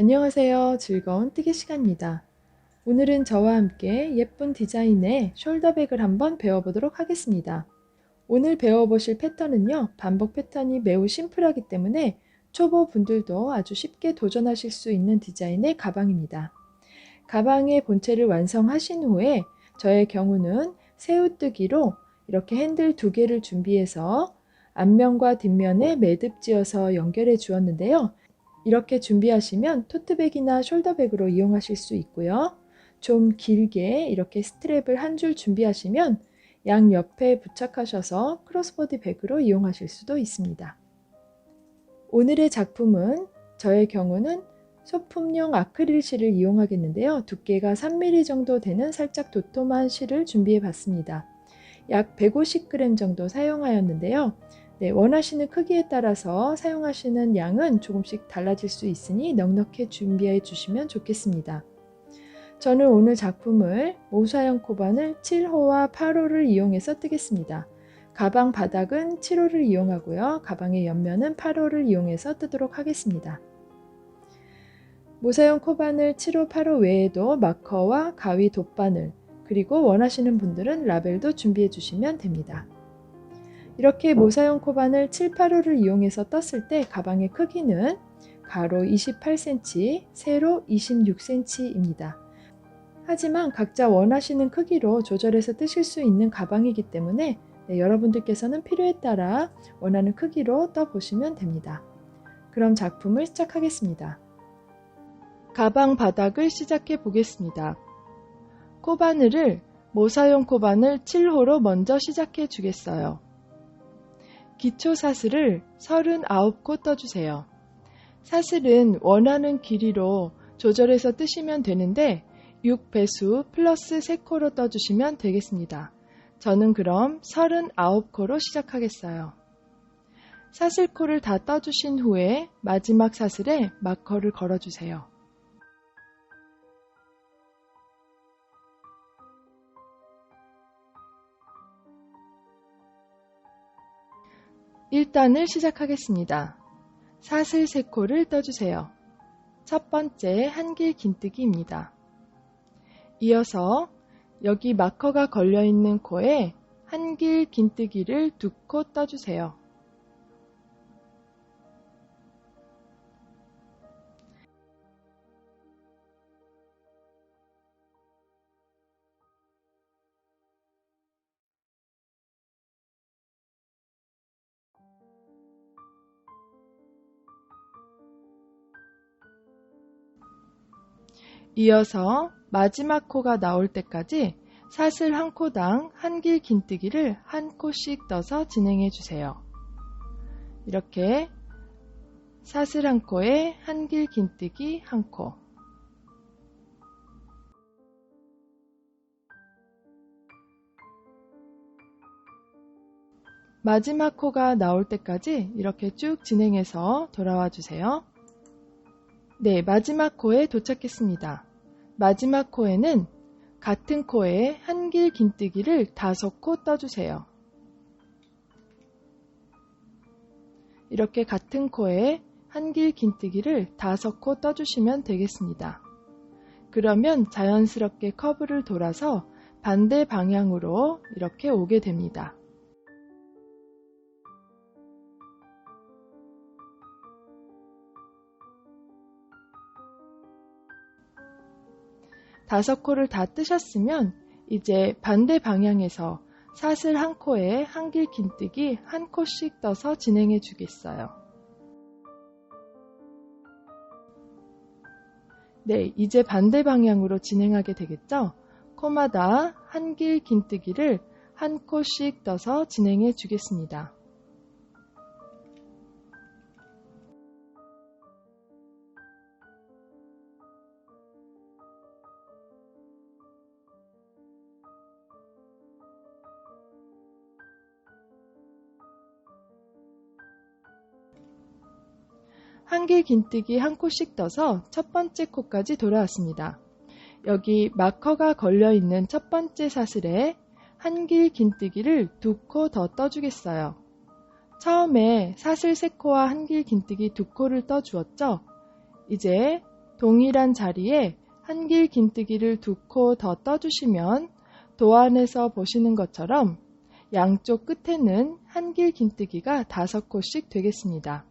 안녕하세요. 즐거운 뜨개 시간입니다. 오늘은 저와 함께 예쁜 디자인의 숄더백을 한번 배워보도록 하겠습니다. 오늘 배워보실 패턴은요, 반복 패턴이 매우 심플하기 때문에 초보분들도 아주 쉽게 도전하실 수 있는 디자인의 가방입니다. 가방의 본체를 완성하신 후에 저의 경우는 새우뜨기로 이렇게 핸들 2개를 준비해서 앞면과 뒷면에 매듭 지어서 연결해 주었는데요. 이렇게 준비하시면 토트백이나 숄더백으로 이용하실 수 있고요. 좀 길게 이렇게 스트랩을 한 줄 준비하시면 양옆에 부착하셔서 크로스버디 백으로 이용하실 수도 있습니다. 오늘의 작품은 저의 경우는 소품용 아크릴 실을 이용하겠는데요. 두께가 3mm 정도 되는 살짝 도톰한 실을 준비해 봤습니다. 약 150g 정도 사용하였는데요. 원하시는 크기에 따라서 사용하시는 양은 조금씩 달라질 수 있으니 넉넉히 준비해 주시면 좋겠습니다. 저는 오늘 작품을 모사형 코바늘 7호와 8호를 이용해서 뜨겠습니다. 가방 바닥은 7호를 이용하고요. 가방의 옆면은 8호를 이용해서 뜨도록 하겠습니다. 모사형 코바늘 7호, 8호 외에도 마커와 가위 돗바늘, 그리고 원하시는 분들은 라벨도 준비해 주시면 됩니다. 이렇게 모사형 코바늘 7, 8호를 이용해서 떴을 때 가방의 크기는 가로 28cm, 세로 26cm입니다. 하지만 각자 원하시는 크기로 조절해서 뜨실 수 있는 가방이기 때문에 여러분들께서는 필요에 따라 원하는 크기로 떠보시면 됩니다. 그럼 작품을 시작하겠습니다. 가방 바닥을 시작해 보겠습니다. 코바늘을 모사용 코바늘 7호로 먼저 시작해 주겠어요. 기초 사슬을 39코 떠주세요. 사슬은 원하는 길이로 조절해서 뜨시면 되는데 6배수 플러스 3코로 떠주시면 되겠습니다. 저는 그럼 39코로 시작하겠어요. 사슬코를 다 떠주신 후에 마지막 사슬에 마커를 걸어주세요. 일단을 시작하겠습니다. 사슬 3코를 떠주세요. 첫 번째 한길 긴뜨기입니다. 이어서 여기 마커가 걸려있는 코에 한길 긴뜨기를 2코 떠주세요. 이어서 마지막 코가 나올 때까지 사슬 1코당 한길 긴뜨기를 1코씩 떠서 진행해 주세요. 이렇게 사슬 1코에 한길 긴뜨기 1코, 마지막 코가 나올 때까지 이렇게 쭉 진행해서 돌아와 주세요. 네, 마지막 코에 도착했습니다. 마지막 코에는 같은 코에 한길 긴뜨기를 5코 떠주세요. 이렇게 같은 코에 한길 긴뜨기를 5코 떠주시면 되겠습니다. 그러면 자연스럽게 커브를 돌아서 반대 방향으로 이렇게 오게 됩니다. 다섯 코를 다 뜨셨으면 이제 반대 방향에서 사슬 1코에 한길 긴뜨기 1코씩 떠서 진행해 주겠어요. 네, 이제 반대 방향으로 진행하게 되겠죠? 코마다 한길 긴뜨기를 1코씩 떠서 진행해 주겠습니다. 한길 긴뜨기 1코씩 떠서 첫 번째 코까지 돌아왔습니다. 여기 마커가 걸려있는 첫 번째 사슬에 한길 긴뜨기를 2코 더 떠주겠어요. 처음에 사슬 3코와 한길 긴뜨기 2코를 떠주었죠? 이제 동일한 자리에 한길 긴뜨기를 2코 더 떠주시면 도안에서 보시는 것처럼 양쪽 끝에는 한길 긴뜨기가 5코씩 되겠습니다.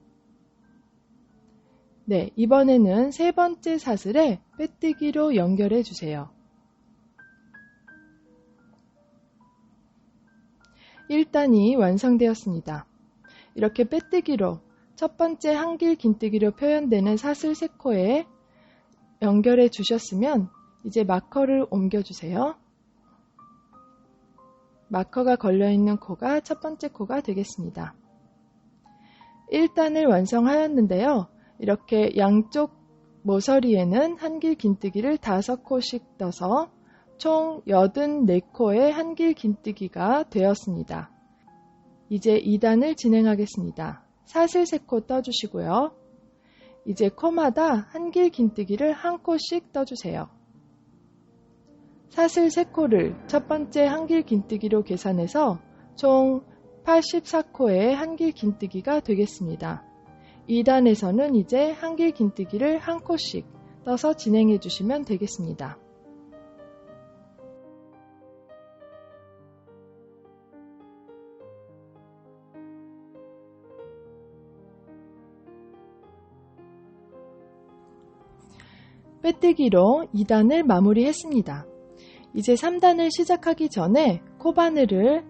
네, 이번에는 세 번째 사슬에 빼뜨기로 연결해 주세요. 1단이 완성되었습니다. 이렇게 빼뜨기로 첫 번째 한길 긴뜨기로 표현되는 사슬 3코에 연결해 주셨으면 이제 마커를 옮겨주세요. 마커가 걸려있는 코가 첫 번째 코가 되겠습니다. 1단을 완성하였는데요. 이렇게 양쪽 모서리에는 한길 긴뜨기를 5코씩 떠서 총 84코의 한길 긴뜨기가 되었습니다. 이제 2단을 진행하겠습니다. 사슬 3코 떠주시고요. 이제 코마다 한길 긴뜨기를 1코씩 떠주세요. 사슬 3코를 첫 번째 한길 긴뜨기로 계산해서 총 84코의 한길 긴뜨기가 되겠습니다. 2단에서는 이제 한길 긴뜨기를 1코씩 떠서 진행해 주시면 되겠습니다. 빼뜨기로 2단을 마무리했습니다. 이제 3단을 시작하기 전에 코바늘을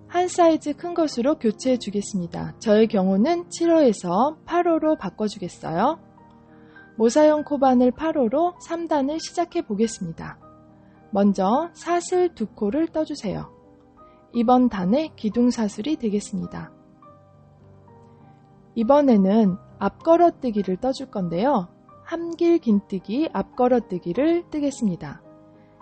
한 사이즈 큰 것으로 교체해 주겠습니다. 저의 경우는 7호에서 8호로 바꿔주겠어요. 모사용 코바늘 8호로 3단을 시작해 보겠습니다. 먼저 사슬 2코를 떠주세요. 이번 단의 기둥사슬이 되겠습니다. 이번에는 앞걸어뜨기를 떠줄 건데요. 한길 긴뜨기 앞걸어뜨기를 뜨겠습니다.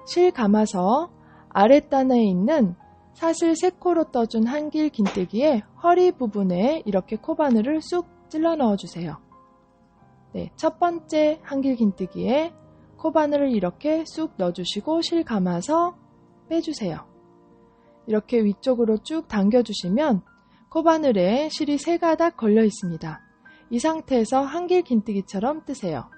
실 감아서 아랫단에 있는 사슬 3코로 떠준 한길 긴뜨기의 허리 부분에 이렇게 코바늘을 쑥 찔러 넣어주세요. 네, 첫 번째 한길 긴뜨기에 코바늘을 이렇게 쑥 넣어주시고 실 감아서 빼주세요. 이렇게 위쪽으로 쭉 당겨주시면 코바늘에 실이 3가닥 걸려 있습니다. 이 상태에서 한길 긴뜨기처럼 뜨세요.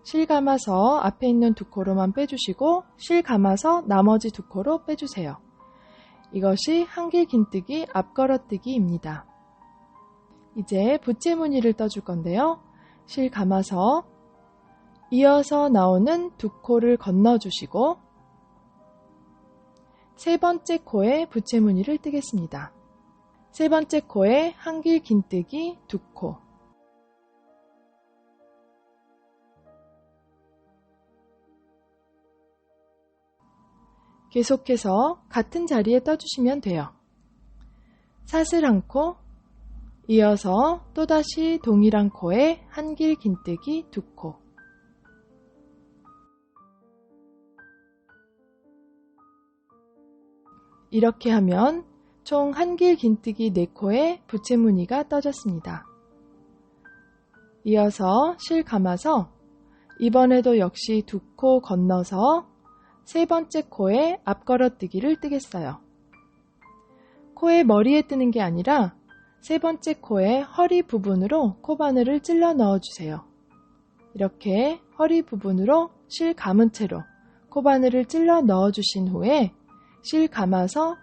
실 감아서 앞에 있는 2코로만 빼주시고 실 감아서 나머지 2코로 빼주세요. 이것이 한길 긴뜨기 앞걸어뜨기입니다. 이제 부채무늬를 떠줄 건데요. 실 감아서 이어서 나오는 2코를 건너주시고 세 번째 코에 부채무늬를 뜨겠습니다. 세 번째 코에 한길 긴뜨기 2코, 계속해서 같은 자리에 떠주시면 돼요. 사슬 1코, 이어서 또다시 동일한 코에 한길 긴뜨기 2코, 이렇게 하면 총 한길 긴뜨기 4코에 부채무늬가 떠졌습니다. 이어서 실 감아서 이번에도 역시 2코 건너서 세 번째 코에 앞걸어뜨기를 뜨겠어요. 코의 머리에 뜨는 게 아니라 세 번째 코의 허리 부분으로 코바늘을 찔러 넣어주세요. 이렇게 허리 부분으로 실 감은 채로 코바늘을 찔러 넣어주신 후에 실 감아서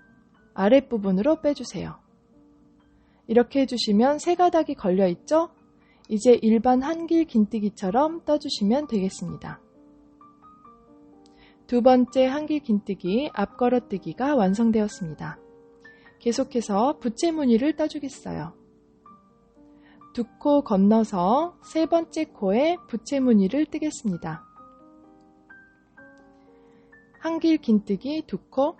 아랫부분으로 빼주세요. 이렇게 해주시면 3가닥이 걸려있죠? 이제 일반 한길 긴뜨기처럼 떠주시면 되겠습니다. 두 번째 한길 긴뜨기 앞걸어뜨기가 완성되었습니다. 계속해서 부채무늬를 떠주겠어요. 2코 건너서 세 번째 코에 부채무늬를 뜨겠습니다. 한길 긴뜨기 2코,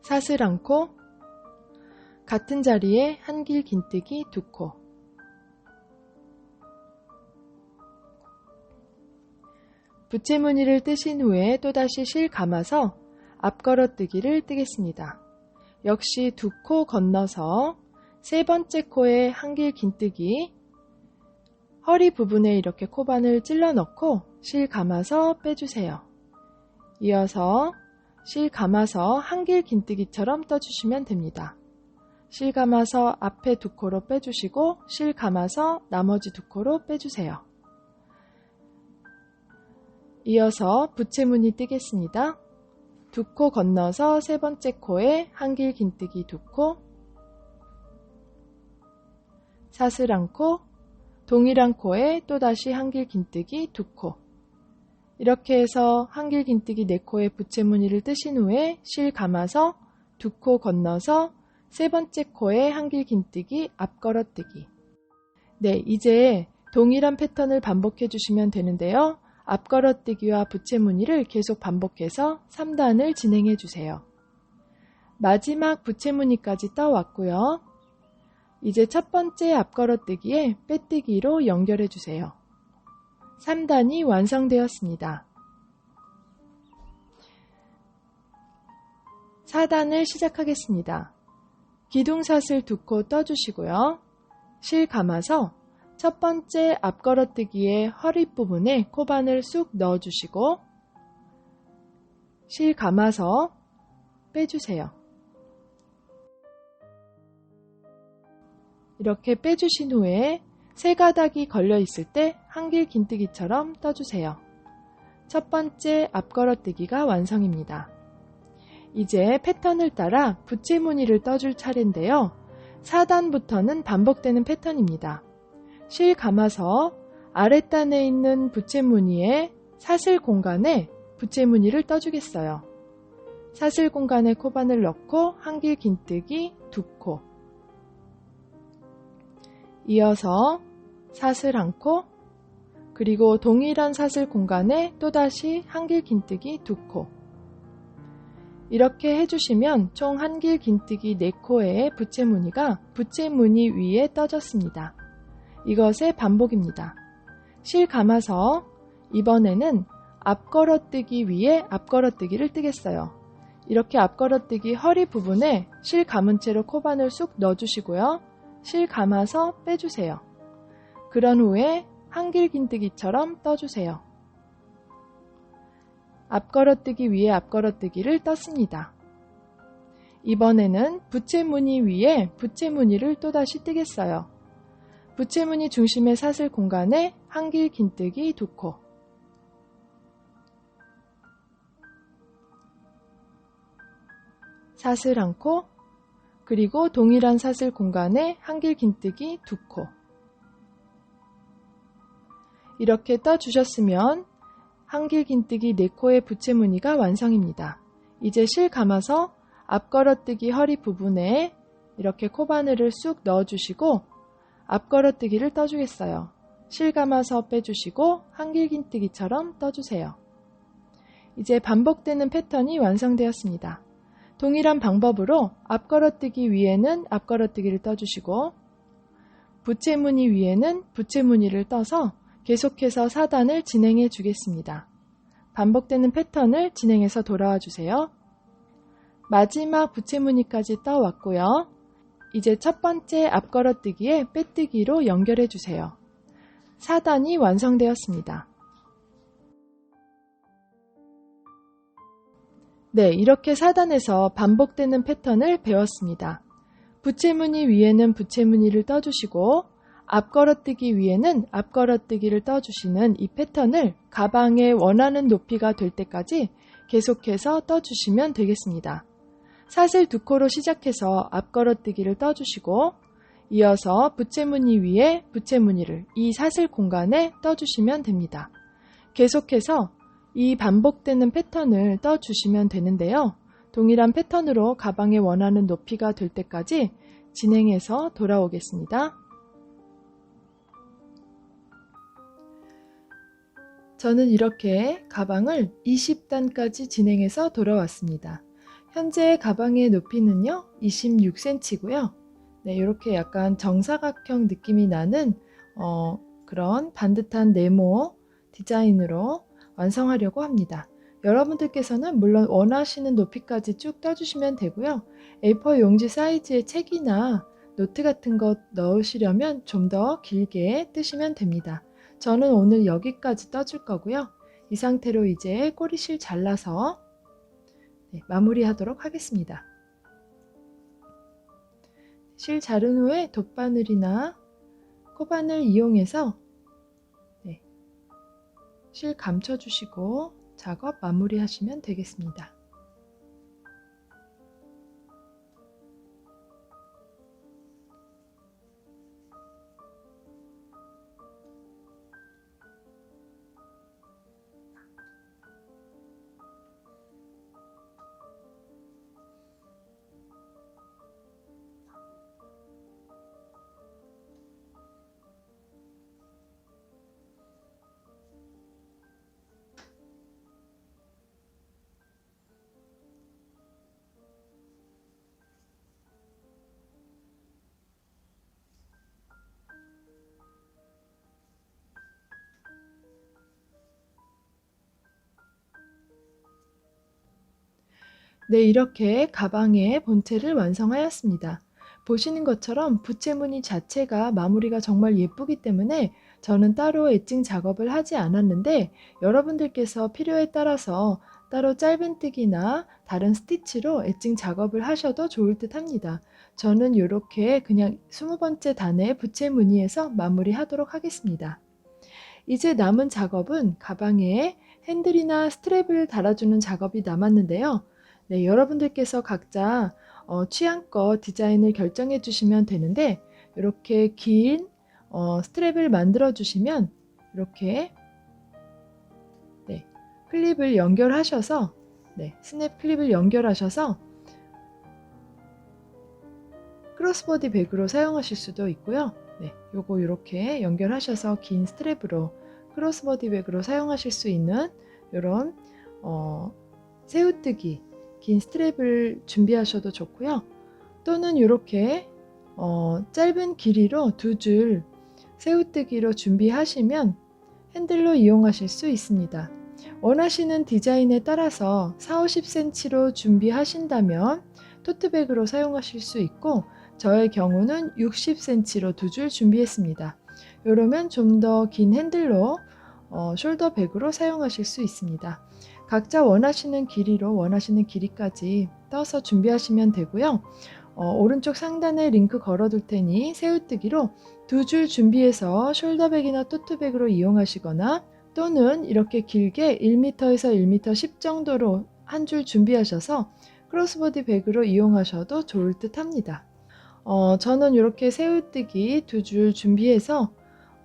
사슬 1코, 같은 자리에 한길 긴뜨기 2코, 부채무늬를 뜨신 후에 또다시 실 감아서 앞걸어뜨기를 뜨겠습니다. 역시 2코 건너서 세 번째 코에 한길 긴뜨기, 허리 부분에 이렇게 코바늘 찔러 넣고 실 감아서 빼주세요. 이어서 실 감아서 한길 긴뜨기처럼 떠주시면 됩니다. 실 감아서 앞에 2코로 빼주시고 실 감아서 나머지 2코로 빼주세요. 이어서 부채무늬 뜨겠습니다. 2코 건너서 세 번째 코에 한길 긴뜨기 2코, 사슬 1코, 동일한 코에 또다시 한길 긴뜨기 2코. 이렇게 해서 한길 긴뜨기 4코에 부채무늬를 뜨신 후에 실 감아서 2코 건너서 세 번째 코에 한길 긴뜨기 앞걸어뜨기. 네, 이제 동일한 패턴을 반복해 주시면 되는데요. 앞걸어뜨기와 부채무늬를 계속 반복해서 3단을 진행해 주세요. 마지막 부채무늬까지 떠왔고요. 이제 첫 번째 앞걸어뜨기에 빼뜨기로 연결해 주세요. 3단이 완성되었습니다. 4단을 시작하겠습니다. 기둥사슬 2코 떠주시고요. 실 감아서 첫 번째 앞걸어뜨기의 허리 부분에 코바늘 쑥 넣어주시고 실 감아서 빼주세요. 이렇게 빼주신 후에 세 가닥이 걸려 있을 때 한길 긴뜨기처럼 떠주세요. 첫 번째 앞걸어뜨기가 완성입니다. 이제 패턴을 따라 부채무늬를 떠줄 차례인데요. 4단부터는 반복되는 패턴입니다. 실 감아서 아랫단에 있는 부채무늬의 사슬 공간에 부채무늬를 떠주겠어요. 사슬 공간에 코바늘 넣고 한길 긴뜨기 2코, 이어서 사슬 1코, 그리고 동일한 사슬 공간에 또다시 한길 긴뜨기 2코. 이렇게 해주시면 총 한길 긴뜨기 4코의 부채무늬가 부채무늬 위에 떠졌습니다. 이것의 반복입니다. 실 감아서 이번에는 앞걸어뜨기 위에 앞걸어뜨기를 뜨겠어요. 이렇게 앞걸어뜨기 허리 부분에 실 감은 채로 코바늘 쑥 넣어주시고요. 실 감아서 빼주세요. 그런 후에 한길 긴뜨기처럼 떠주세요. 앞걸어뜨기 위에 앞걸어뜨기를 떴습니다. 이번에는 부채무늬 위에 부채무늬를 또다시 뜨겠어요. 부채무늬 중심의 사슬 공간에 한길 긴뜨기 2코, 사슬 1코, 그리고 동일한 사슬 공간에 한길 긴뜨기 2코. 이렇게 떠주셨으면 한길 긴뜨기 4코의 부채무늬가 완성입니다. 이제 실 감아서 앞걸어뜨기 허리 부분에 이렇게 코바늘을 쑥 넣어주시고 앞걸어뜨기를 떠주겠어요. 실 감아서 빼주시고 한길 긴뜨기처럼 떠주세요. 이제 반복되는 패턴이 완성되었습니다. 동일한 방법으로 앞걸어뜨기 위에는 앞걸어뜨기를 떠주시고 부채무늬 위에는 부채무늬를 떠서 계속해서 4단을 진행해 주겠습니다. 반복되는 패턴을 진행해서 돌아와 주세요. 마지막 부채무늬까지 떠왔고요. 이제 첫 번째 앞걸어뜨기에 빼뜨기로 연결해 주세요. 4단이 완성되었습니다. 네, 이렇게 4단에서 반복되는 패턴을 배웠습니다. 부채무늬 위에는 부채무늬를 떠주시고 앞걸어뜨기 위에는 앞걸어뜨기를 떠주시는 이 패턴을 가방의 원하는 높이가 될 때까지 계속해서 떠주시면 되겠습니다. 사슬 2코로 시작해서 앞걸어뜨기를 떠주시고 이어서 부채무늬 위에 부채무늬를 이 사슬 공간에 떠주시면 됩니다. 계속해서 이 반복되는 패턴을 떠주시면 되는데요. 동일한 패턴으로 가방의 원하는 높이가 될 때까지 진행해서 돌아오겠습니다. 저는 이렇게 가방을 20단까지 진행해서 돌아왔습니다. 현재 가방의 높이는요 26cm고요. 네, 이렇게 약간 정사각형 느낌이 나는 그런 반듯한 네모 디자인으로 완성하려고 합니다. 여러분들께서는 물론 원하시는 높이까지 쭉 떠주시면 되고요. A4 용지 사이즈의 책이나 노트 같은 것 넣으시려면 좀 더 길게 뜨시면 됩니다. 저는 오늘 여기까지 떠줄 거고요. 이 상태로 이제 꼬리실 잘라서 마무리하도록 하겠습니다. 실 자른 후에 돗바늘이나 코바늘 이용해서 실 감춰주시고 작업 마무리 하시면 되겠습니다. 네, 이렇게 가방의 본체를 완성하였습니다. 보시는 것처럼 부채무늬 자체가 마무리가 정말 예쁘기 때문에 저는 따로 엣징 작업을 하지 않았는데 여러분들께서 필요에 따라서 따로 짧은뜨기나 다른 스티치로 엣징 작업을 하셔도 좋을 듯 합니다. 저는 이렇게 그냥 20번째 단의 부채무늬에서 마무리하도록 하겠습니다. 이제 남은 작업은 가방에 핸들이나 스트랩을 달아주는 작업이 남았는데요. 네, 여러분들께서 각자 취향껏 디자인을 결정해 주시면 되는데 이렇게 긴 스트랩을 만들어 주시면 이렇게 클립을 연결하셔서 스냅 클립을 연결하셔서 크로스버디 백으로 사용하실 수도 있고요. 요거 이렇게 연결하셔서 긴 스트랩으로 크로스버디 백으로 사용하실 수 있는 이런 새우뜨기 긴 스트랩을 준비하셔도 좋고요. 또는 이렇게 짧은 길이로 두 줄 새우뜨기로 준비하시면 핸들로 이용하실 수 있습니다. 원하시는 디자인에 따라서 40-50cm로 준비하신다면 토트백으로 사용하실 수 있고 저의 경우는 60cm로 두 줄 준비했습니다. 이러면 좀 더 긴 핸들로 숄더백으로 사용하실 수 있습니다. 각자 원하시는 길이로 원하시는 길이까지 떠서 준비하시면 되고요. 오른쪽 상단에 링크 걸어둘 테니 새우뜨기로 두 줄 준비해서 숄더백이나 토트백으로 이용하시거나 또는 이렇게 길게 1m에서 1m 10 정도로 한 줄 준비하셔서 크로스버디 백으로 이용하셔도 좋을 듯 합니다. 저는 이렇게 새우뜨기 두 줄 준비해서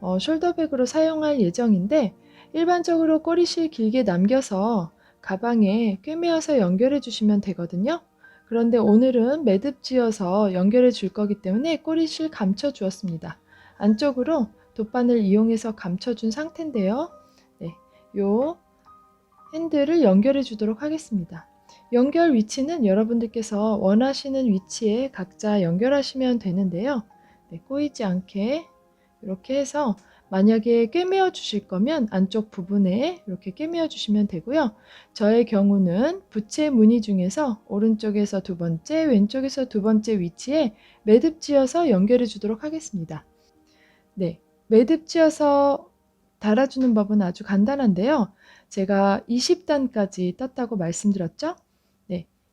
숄더백으로 사용할 예정인데 일반적으로 꼬리실 길게 남겨서 가방에 꿰매어서 연결해 주시면 되거든요. 그런데 오늘은 매듭 지어서 연결해 줄 거기 때문에 꼬리실 감춰 주었습니다. 안쪽으로 돗바늘 이용해서 감춰 준 상태인데요. 요 핸들을 연결해 주도록 하겠습니다. 연결 위치는 여러분들께서 원하시는 위치에 각자 연결하시면 되는데요. 꼬이지 않게 이렇게 해서 만약에 꿰매어 주실 거면 안쪽 부분에 이렇게 꿰매어 주시면 되고요. 저의 경우는 부채 무늬 중에서 오른쪽에서 두 번째, 왼쪽에서 두 번째 위치에 매듭 지어서 연결해 주도록 하겠습니다. 매듭 지어서 달아주는 법은 아주 간단한데요. 제가 20단까지 떴다고 말씀드렸죠?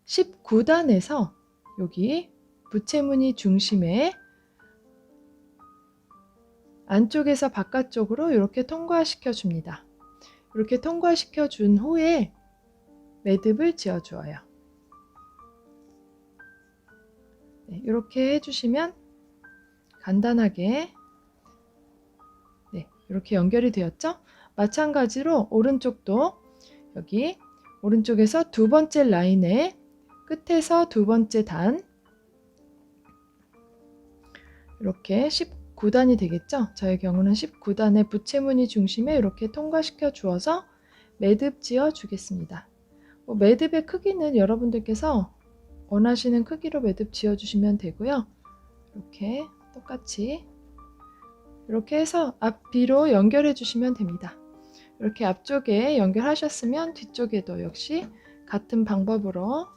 19단에서 여기 부채무늬 중심에 안쪽에서 바깥쪽으로 이렇게 통과시켜 줍니다. 이렇게 통과시켜 준 후에 매듭을 지어 주어요. 이렇게 해주시면 간단하게 이렇게 연결이 되었죠? 마찬가지로 오른쪽도 여기 오른쪽에서 두 번째 라인에 끝에서 두 번째 단 이렇게 19단이 되겠죠? 저의 경우는 19단의 부채무늬 중심에 이렇게 통과시켜 주어서 매듭 지어 주겠습니다. 매듭의 크기는 여러분들께서 원하시는 크기로 매듭 지어 주시면 되고요. 이렇게 똑같이 이렇게 해서 앞뒤로 연결해 주시면 됩니다. 이렇게 앞쪽에 연결하셨으면 뒤쪽에도 역시 같은 방법으로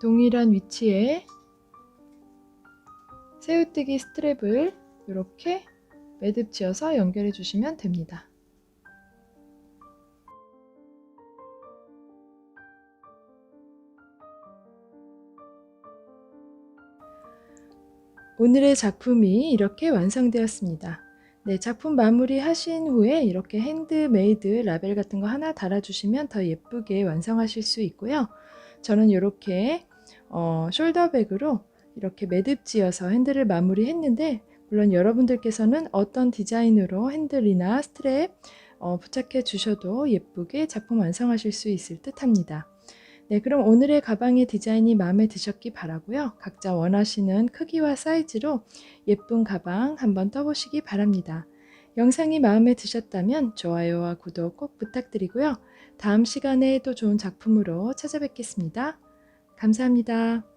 동일한 위치에 새우뜨기 스트랩을 이렇게 매듭 지어서 연결해 주시면 됩니다. 오늘의 작품이 이렇게 완성되었습니다. 네, 작품 마무리 하신 후에 이렇게 핸드메이드 라벨 같은 거 하나 달아주시면 더 예쁘게 완성하실 수 있고요. 저는 이렇게 숄더백으로 이렇게 매듭지어서 핸들을 마무리했는데, 물론 여러분들께서는 어떤 디자인으로 핸들이나 스트랩 부착해 주셔도 예쁘게 작품 완성하실 수 있을 듯 합니다. 네, 그럼 오늘의 가방의 디자인이 마음에 드셨기 바라고요. 각자 원하시는 크기와 사이즈로 예쁜 가방 한번 떠보시기 바랍니다. 영상이 마음에 드셨다면 좋아요와 구독 꼭 부탁드리고요. 다음 시간에 또 좋은 작품으로 찾아뵙겠습니다. 감사합니다.